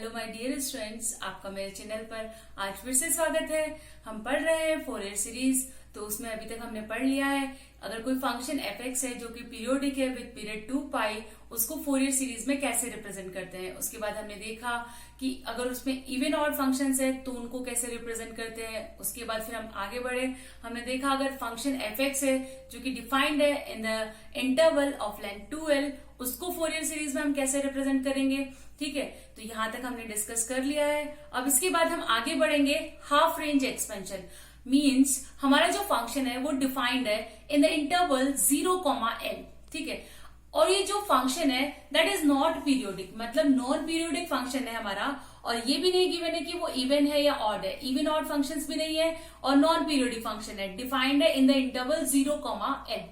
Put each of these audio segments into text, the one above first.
Hello my dear students, आपका मेरे channel पर आज फिर से स्वागत है। हम पढ़ रहे हैं फोरियर सीरीज। तो उसमें अभी तक हमने पढ़ लिया है, अगर कोई फंक्शन एफ एक्स है जो कि पीरियोडिक है विद पीरियड 2 पाई, उसको फोरियर सीरीज में कैसे रिप्रेजेंट करते हैं। उसके बाद हमने देखा कि अगर उसमें इवन ऑड फंक्शंस है तो उनको कैसे रिप्रेजेंट करते हैं। उसके बाद फिर हम आगे बढ़े, हमने देखा अगर फंक्शन एफ एक्स है जो कि डिफाइंड है इन the interval of length 2l, उसको फोरियर सीरीज में हम कैसे रिप्रेजेंट करेंगे। ठीक है, तो यहां तक हमने डिस्कस कर लिया है। अब इसके बाद हम आगे बढ़ेंगे हाफ रेंज एक्सपेंशन। मींस हमारा जो फंक्शन है वो डिफाइंड है इन द इंटरवल 0, l। ठीक है, और ये जो फंक्शन है दैट इज नॉट पीरियोडिक, मतलब नॉन पीरियोडिक फंक्शन है हमारा। और ये भी नहीं गिवन है कि वो इवन है या ऑड है, इवन ऑड फंक्शंस भी नहीं है और नॉन पीरियोडिक फंक्शन है, डिफाइंड है इन द इंटरवल 0, l।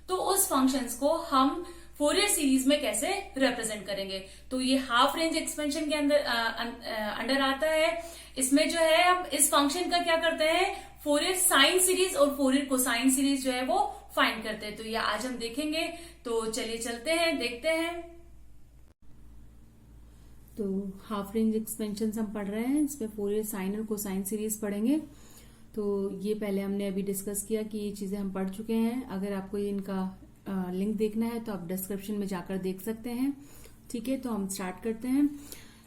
तो उस फंक्शंस को हम फोरियर सीरीज में कैसे रिप्रेजेंट करेंगे, तो ये हाफ रेंज एक्सपेंशन के अंडर आता है। इसमें जो है हम इस फंक्शन का क्या करते हैं, फोरियर साइन सीरीज और फोरियर कोसाइन सीरीज जो है वो फाइंड करते हैं। तो ये आज हम देखेंगे, तो चलिए चलते हैं, देखते हैं। तो हाफ रेंज एक्सपेंशन हम पढ़ रहे हैं, इसमें फोरियर साइन और कोसाइन सीरीज पढ़ेंगे। तो ये पहले हमने अभी डिस्कस किया कि ये चीजें हम पढ़ चुके हैं। अगर आपको इनका लिंक देखना है तो आप डिस्क्रिप्शन में जाकर देख सकते हैं। ठीक है, तो हम स्टार्ट करते हैं।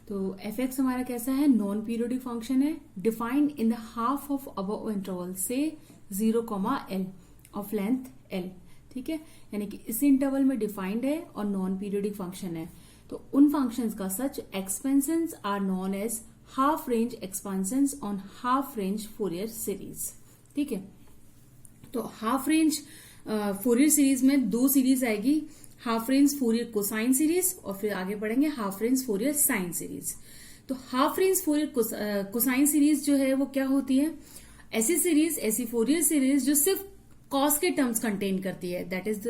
तो एफ एक्स हमारा कैसा है, नॉन पीरियोडिक फंक्शन है, defined in the half of above interval से 0, l ऑफ लेंथ l। ठीक है, यानी कि इस इंटरवल में डिफाइंड है और नॉन पीरियोडिक फंक्शन है। तो उन फंक्शंस का such expansions are known as half range expansions on half range Fourier series. ठीक है, तो हाफ रेंज फोरियर सीरीज में दो सीरीज आएगी, half range Fourier cosine series और फिर आगे बढ़ेंगे half range Fourier sine series. तो half range Fourier cosine series जो है वो क्या होती है, ऐसी सीरीज, ऐसी फोरियर सीरीज जो सिर्फ कॉस के टर्म्स कंटेन करती है, that is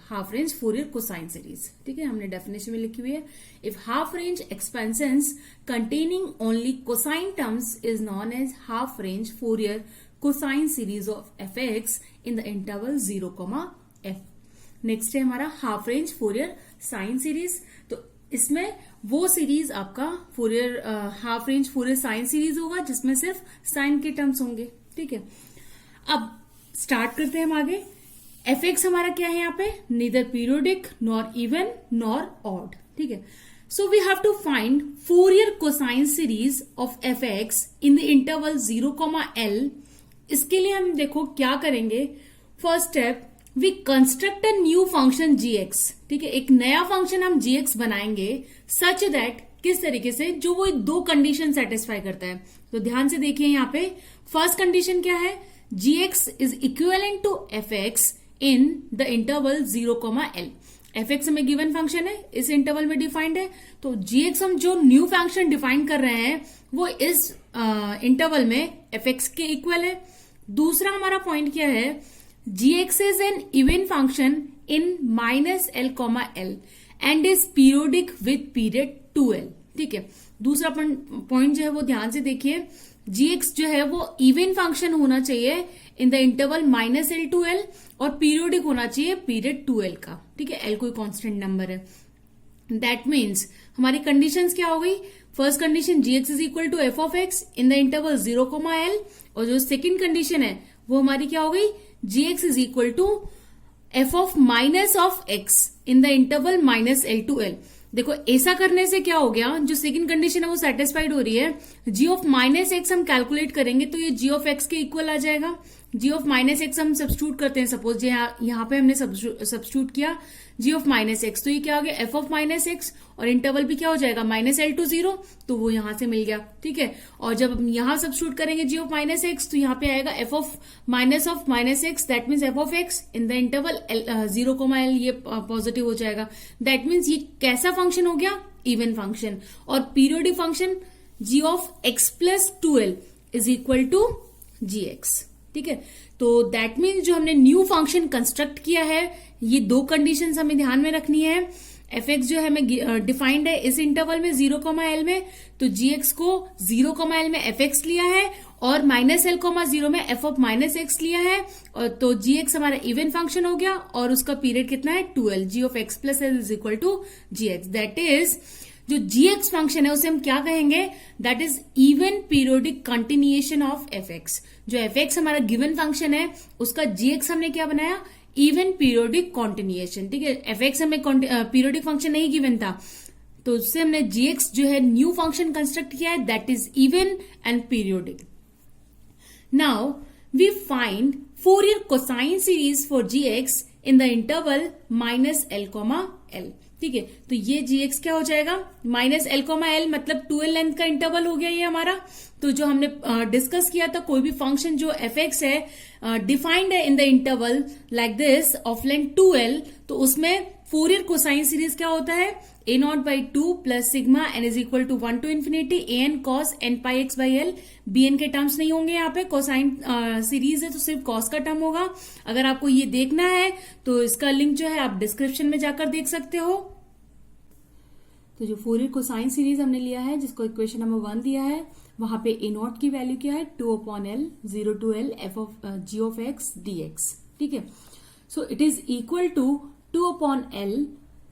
half range Fourier cosine series. ठीक है, हमने डेफिनेशन में लिखी हुई है, if half range expansions containing only cosine terms is known as half range Fourier cosine series of F X in the interval 0, f। Next है हमारा half range Fourier sine series. तो इसमें वो सीरीज आपका Fourier half range Fourier sine series होगा जिसमें सिर्फ sign के टर्म्स होंगे। ठीक है, अब स्टार्ट करते हैं हम आगे। एफ एक्स हमारा क्या है यहाँ पे, neither periodic nor even nor odd. ठीक है, so we have to find Fourier cosine series of F X in the interval 0, l। इसके लिए हम देखो क्या करेंगे, first step we construct a new function gx। ठीक है, एक नया फंक्शन हम gx बनाएंगे सच दैट, किस तरीके से, जो वो दो कंडीशन सेटिस्फाई करता है। तो ध्यान से देखिए यहाँ पे फर्स्ट कंडीशन क्या है, gx is equivalent to F X in the interval 0, l। F X में गिवन फंक्शन है, इस इंटरवल में डिफाइंड है, तो gx हम जो न्यू फंक्शन डिफाइन कर रहे हैं वो इस इंटरवल में एफ एक्स के इक्वल है। दूसरा हमारा पॉइंट क्या है, gx is an even function in -l, l and is periodic with period 2l। ठीक है, दूसरा पॉइंट जो है वो ध्यान से देखिए, gx जो है वो इवन फंक्शन होना चाहिए in the interval -l to l और पीरियोडिक होना चाहिए पीरियड 2l का। ठीक है, l कोई कांस्टेंट नंबर है। दैट मीन्स हमारी कंडीशंस क्या हो गई, first condition gx is equal to F of X in the interval 0, l, और जो सेकेंड कंडीशन है वो हमारी क्या हो गई, gx is equal to F of minus of X in the interval -l to l। देखो ऐसा करने से क्या हो गया, जो सेकंड कंडीशन है वो सेटिस्फाइड हो रही है। g ऑफ -x हम कैलकुलेट करेंगे तो ये g ऑफ x के इक्वल आ जाएगा। g ऑफ -x हम सब्स्टिट्यूट करते हैं, सपोज यहाँ पे हमने सब्स्टिट्यूट किया g ऑफ -x, तो ये क्या हो गया, f ऑफ -x, और इंटरवल भी क्या हो जाएगा -l to 0, तो वो यहां से मिल गया। ठीक है, और जब हम यहां सब्स्टिट्यूट करेंगे g ऑफ -x तो यहाँ पे आएगा f of -x, that means f of x in the interval 0, l, ये पॉजिटिव हो जाएगा। दैट मीन्स ये कैसा फंक्शन हो गया, इवन फंक्शन। और periodic function g of x plus 2l is equal to gx। ठीक है, तो दैट मीन्स जो हमने न्यू फंक्शन कंस्ट्रक्ट किया है, ये दो कंडीशंस हमें ध्यान में रखनी है। एफ एक्स जो है हमें डिफाइंड है इस इंटरवल में 0, l में, तो gx को 0, l में एफ एक्स लिया है और -l, 0 में एफ ऑफ -x लिया है, और तो gx हमारा इवन फंक्शन हो गया और उसका पीरियड कितना है 2l। g of x plus l is equal to gx, that is जो gx फंक्शन है उसे हम क्या कहेंगे, that is even periodic continuation of fx। जो fx हमारा गिवन फंक्शन है उसका gx हमने क्या बनाया, इवन पीरियोडिक कंटिन्यूएशन। ठीक है, fx हमें पीरियोडिक फंक्शन नहीं गिवन था, तो उससे हमने gx जो है न्यू फंक्शन कंस्ट्रक्ट किया है, that is even and periodic. Now we find Fourier cosine series for gx in the interval -l, ठीक है। तो ये gx क्या हो जाएगा, -l, मतलब 2l लेंथ का इंटरवल हो गया ये हमारा। तो जो हमने डिस्कस किया था, कोई भी फंक्शन जो fx है डिफाइंड है इन the interval like this of length 2l, तो उसमें फोरियर कोसाइन सीरीज क्या होता है, a0/2 plus sigma n is equal to 1 to infinity an cos n pi x by l। bn के टर्म्स नहीं होंगे यहाँ पे, कोसाइन सीरीज है तो सिर्फ cos का टर्म होगा। अगर आपको ये देखना है तो इसका लिंक जो है आप डिस्क्रिप्शन में जाकर देख सकते हो। तो जो फोरियर कोसाइन सीरीज हमने लिया है, जिसको इक्वेशन नंबर 1 दिया है, वहां पे a0 की वैल्यू क्या है, 2/l 0 to l g of x dx। ठीक है, so it is equal to 2/l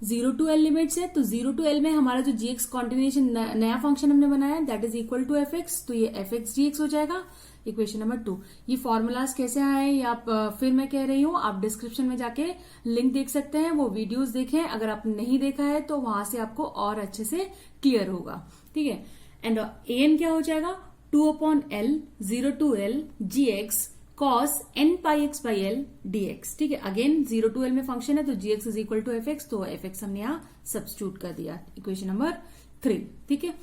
0 to l limits है, तो 0 to l में हमारा जो gx कॉन्टिन्यूएशन नया फंक्शन हमने बनाया that is equal to fx, तो ये fx dx हो जाएगा इक्वेशन नंबर 2। ये फॉर्मूलाज कैसे आए ये आप फिर मैं कह रही हूँ, आप डिस्क्रिप्शन में जाके लिंक देख सकते हैं, वो वीडियोस देखें। अगर आपने नहीं देखा है तो वहां से आपको और अच्छे से क्लियर होगा। ठीक है, एंड an क्या हो जाएगा, 2/l 0 to l gx cos n pi x by l dx। ठीक है, अगेन 0 to l में फंक्शन है तो gx is equal to fx, तो fx हमने यहाँ सब्स्टिट्यूट कर दिया इक्वेशन नंबर 3। ठीक है,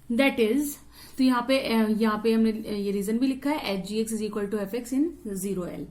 दैट इज, तो यहाँ पे हमने ये रीजन भी लिखा है, H gx is equal to fx in 0l,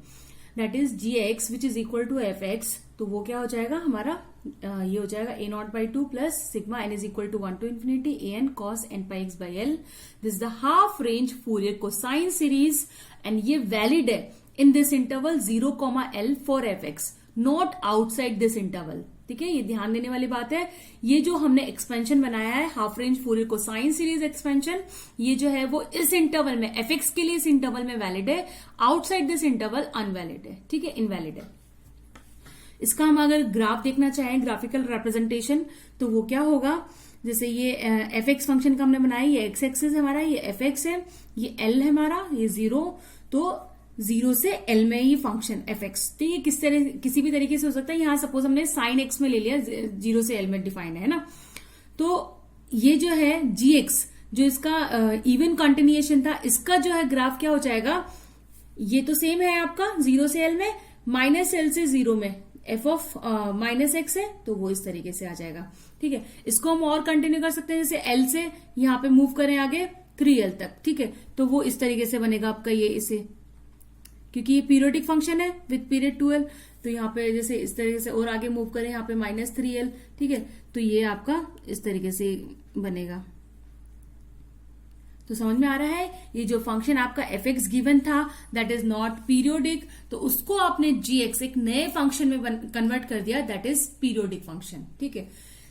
that is gx which is equal to fx, तो वो क्या हो जाएगा हमारा, ये हो जाएगा a0/2 plus sigma n is equal to 1 to infinity an cos n pi x by l। This is the half range Fourier cosine series and ये वैलिड है इन this interval 0,l for fx, not outside this interval. ठीक है, ये ध्यान देने वाली बात है। ये जो हमने एक्सपेंशन बनाया है half range Fourier cosine series expansion, ये जो है वो इस इंटरवल में fx के लिए इस इंटरवल में वैलिड है, आउटसाइड दिस इंटरवल अनवैलिड है। ठीक है, इनवैलिड है। इसका हम अगर ग्राफ देखना चाहें, ग्राफिकल रिप्रेजेंटेशन, तो वो क्या होगा, जैसे ये fx फंक्शन का हमने बनाया, ये x एक्सिस हमारा, ये fx है, ये l है हमारा, ये 0, तो 0 से l में ये फंक्शन fx, तो ये किसी भी तरीके से हो सकता है। यहां सपोज हमने साइन x में ले लिया, 0 से l में डिफाइंड है ना, तो ये जो है gx जो इसका इवन कंटिन्यूएशन था, इसका जो है ग्राफ क्या हो जाएगा, ये तो सेम है आपका 0 से l में, -l से 0 में f ऑफ -x है, तो वो इस तरीके से आ जाएगा। ठीक है, इसको हम और कंटिन्यू कर सकते हैं, जैसे l से यहाँ पे मूव करें आगे 3l तक। ठीक है, तो वो इस तरीके से बनेगा आपका ये, इसे क्योंकि ये पीरियोडिक फंक्शन है विद पीरियड 2l, तो यहाँ पे जैसे इस तरीके से और आगे मूव करें यहाँ पे -3l। ठीक है, तो ये आपका इस तरीके से बनेगा। तो समझ में आ रहा है, ये जो फंक्शन आपका fx गिवन था दैट इज नॉट पीरियोडिक, तो उसको आपने gx एक नए फंक्शन में कन्वर्ट कर दिया, दैट इज पीरियोडिक फंक्शन। ठीक है,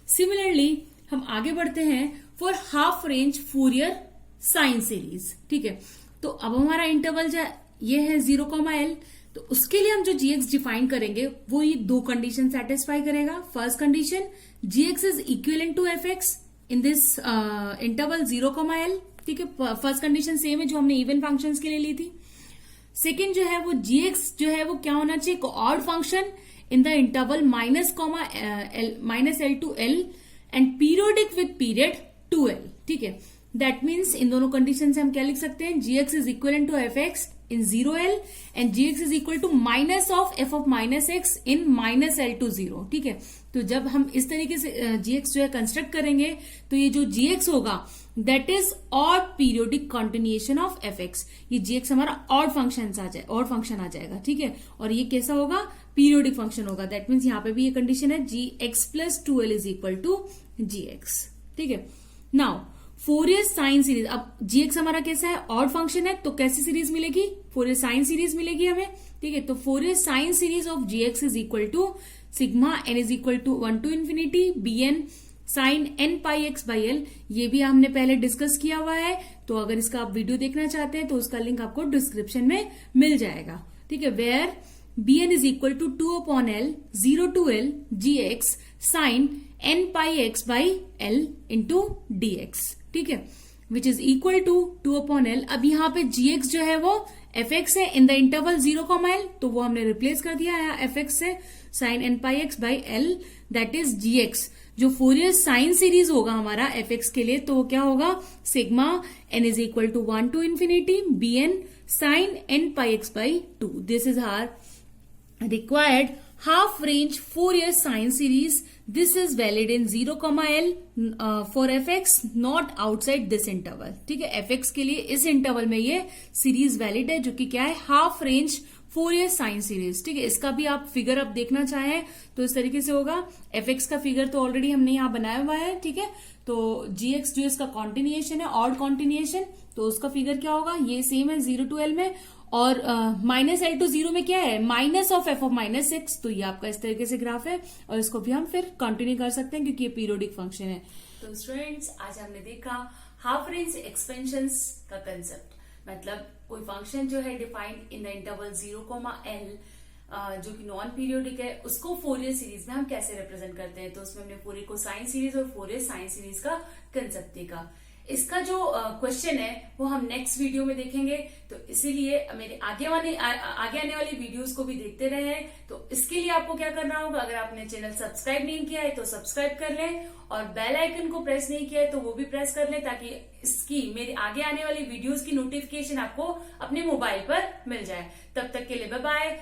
सिमिलरली हम आगे बढ़ते हैं for half range Fourier sine series. ठीक है, तो अब हमारा इंटरवल ये है 0,l, तो उसके लिए हम जो gx डिफाइन करेंगे वो ये दो कंडीशन सेटिस्फाई करेगा। First condition, gx is equivalent to fx in this interval 0,l। ठीक है, फर्स्ट कंडीशन सेम है जो हमने इवन फंक्शंस के लिए ली थी। सेकंड जो है वो gx जो है वो क्या होना चाहिए, odd function in the interval -l to l and periodic with period 2l। ठीक है, दैट मीन्स इन दोनों कंडीशन से हम क्या लिख सकते हैं, gx is equal to fx in 0l and gx is equal to minus of f of -x in -l to 0। ठीक है, तो जब हम इस तरीके से gx जो है कंस्ट्रक्ट करेंगे, तो ये जो gx होगा that is odd periodic continuation of fx। ये gx हमारा ऑड फंक्शन आ जाएगा। ठीक है, और ये कैसा होगा, पीरियोडिक फंक्शन होगा। दैट मीन्स यहाँ पे भी ये कंडीशन है, gx plus 2l is equal to gx। ठीक है, नाउ फोरियर साइन सीरीज, अब gx हमारा कैसा है, ऑड फंक्शन है, तो कैसी सीरीज मिलेगी, फोरियर साइन सीरीज मिलेगी हमें। ठीक है, तो Fourier sine series of gx is equal to sigma n is equal to 1 to infinity bn sine n pi x by l। ये भी हमने पहले डिस्कस किया हुआ है, तो अगर इसका आप वीडियो देखना चाहते हैं तो उसका लिंक आपको डिस्क्रिप्शन में मिल जाएगा। ठीक है, where B N is equal to 2/L 0 to L gx sine n pi x by L into dx, ठीक है, विच इज इक्वल टू 2/L। अब यहाँ पे gx जो है वो fx है इन द इंटरवल 0, तो वो हमने रिप्लेस कर दिया है fx से sine n pi x by L, that is gx। जो फोरियर साइन सीरीज होगा हमारा fx के लिए, तो वो क्या होगा, sigma n is equal to 1 to infinity bn sine n pi x by 2। This is our required half range Fourier sine series. This is valid in 0, for fx, not outside this interval, ठीक है। fx के लिए इस interval में ये series valid है, जो कि क्या है, half range Fourier sine series, ठीक है। इसका भी आप फिगर अब देखना चाहें तो इस तरीके से होगा। fx का फिगर तो ऑलरेडी हमने यहाँ बनाया हुआ है, ठीक है। तो gx जो इसका कॉन्टिन्यूएशन है, ऑड कॉन्टिन्यूएशन, तो उसका फिगर क्या होगा, ये सेम है 0 to L में, और -L to 0 में क्या है, माइनस ऑफ f of -6। तो ये आपका इस तरीके से ग्राफ है, और इसको भी हम फिर कंटिन्यू कर सकते हैं क्योंकि ये पीरियोडिक फंक्शन है। तो स्टूडेंट्स, आज हमने देखा हाफ रेंज एक्सपेंशंस का कंसेप्ट, मतलब कोई फंक्शन जो है defined in the interval 0, L, जो कि नॉन पीरियोडिक है, उसको फोरियर सीरीज में हम कैसे रिप्रेजेंट करते हैं। तो उसमें हमने फोरियर कोसाइन सीरीज और फोरियर साइन सीरीज का कंसेप्ट देखा। इसका जो क्वेश्चन है वो हम नेक्स्ट वीडियो में देखेंगे, तो इसीलिए मेरे आगे आने वाली वीडियोस को भी देखते रहें। तो इसके लिए आपको क्या करना होगा, अगर आपने चैनल सब्सक्राइब नहीं किया है तो सब्सक्राइब कर लें, और बेल आइकन को प्रेस नहीं किया है तो वो भी प्रेस कर लें, ताकि इसकी मेरे आगे आने वाली वीडियोस की नोटिफिकेशन आपको अपने मोबाइल पर मिल जाए। तब तक के लिए बाय बाय।